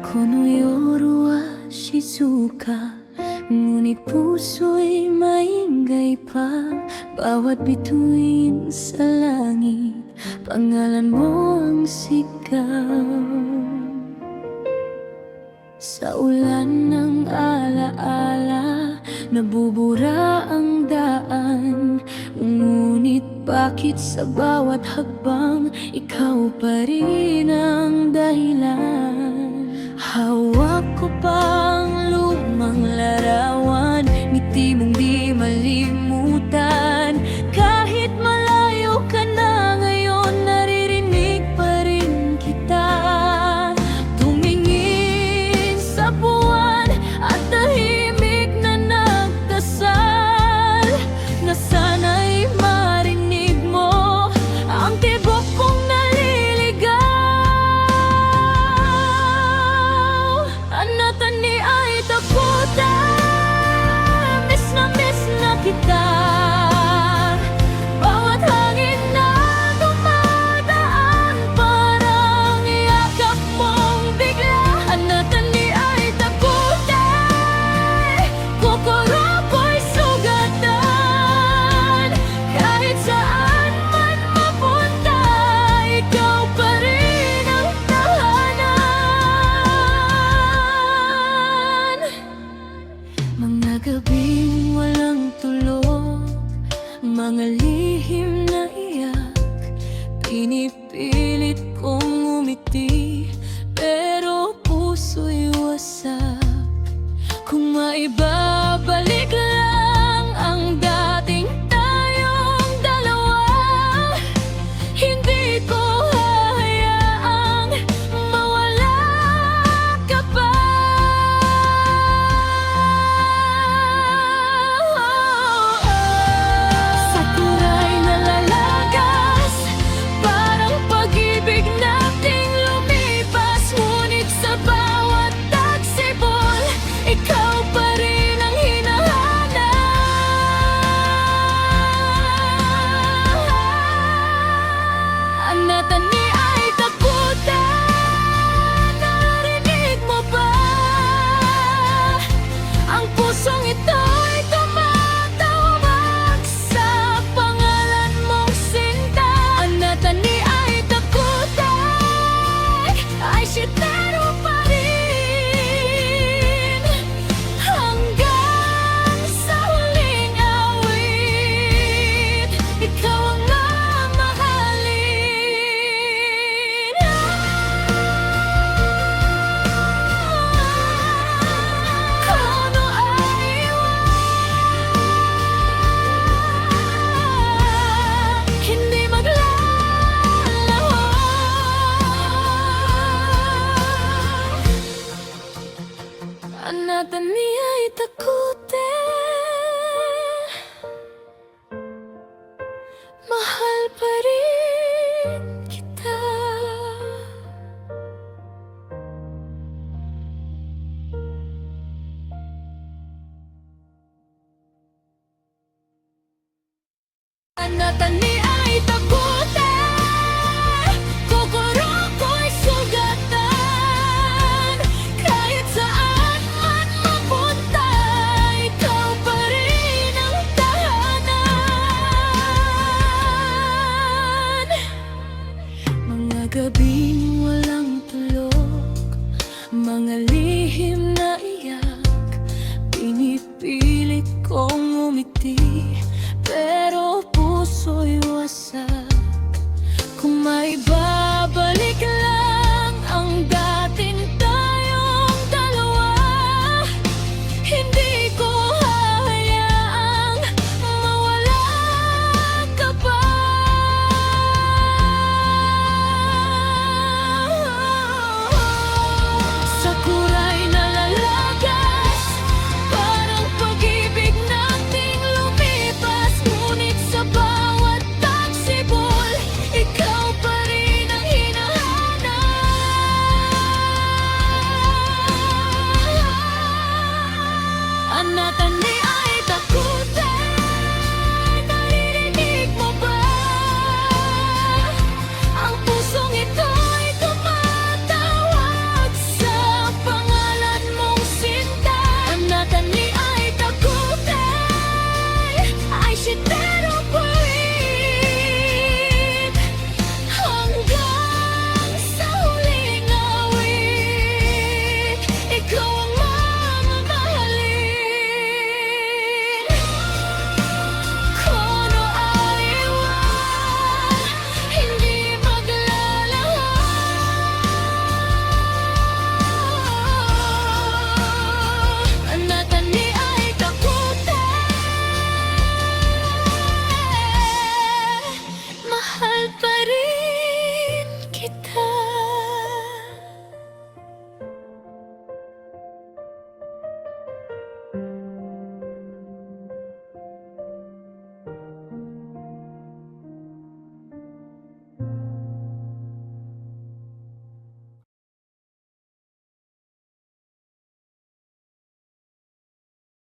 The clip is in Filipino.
Kono Yoru wa Shizuka, ngunit puso'y maingay pa. Bawat bituin sa langit, pangalan mo ang sigaw. Sa ulan ng alaala, nabubura ang daan. Ngunit bakit sa bawat hakbang, ikaw pa rin ang dahilan? Hawak ko pang lumang larawan, ngiti mong di malimutan. Kahit malayo ka na ngayon, naririnig pa rin kita. Tumingin sa buwan at tahimik na nagdasal, na sana'y marinig mo ang tibok kong naliligaw. Anatani ay takutan, miss na kita. Bawat hangin na dumadaan, parang yakap mong bigla. Anatani ay takutan, kokoro ko'y sugatan. Kahit saan man mapunta, ikaw pa rin ang tahanan. Mga gabing walang tulog, mga lihim na iyak, pinipilit kong umiti, pero puso'y wasak. Kung maibabalik lang ang dating tayong dalawa, hindi ko hahayaang mawala ka pa. Sa turay na lalagas, parang pag-ibig nating lumipas. Ngunit sa bawat tagsibol, ikaw pa rin ang hinahanap. Anatani ay takutan, narinig mo ba? Ang pusong ito'y tumatawag sa pangalan mong sinta. Anatani ay takutan, ay sitero pa rin, hanggang sa huling awit, ikaw ang mamahalin. Kono ay hindi maglalaho. Anatani ay takutin, mahal pa rin kita. Anatani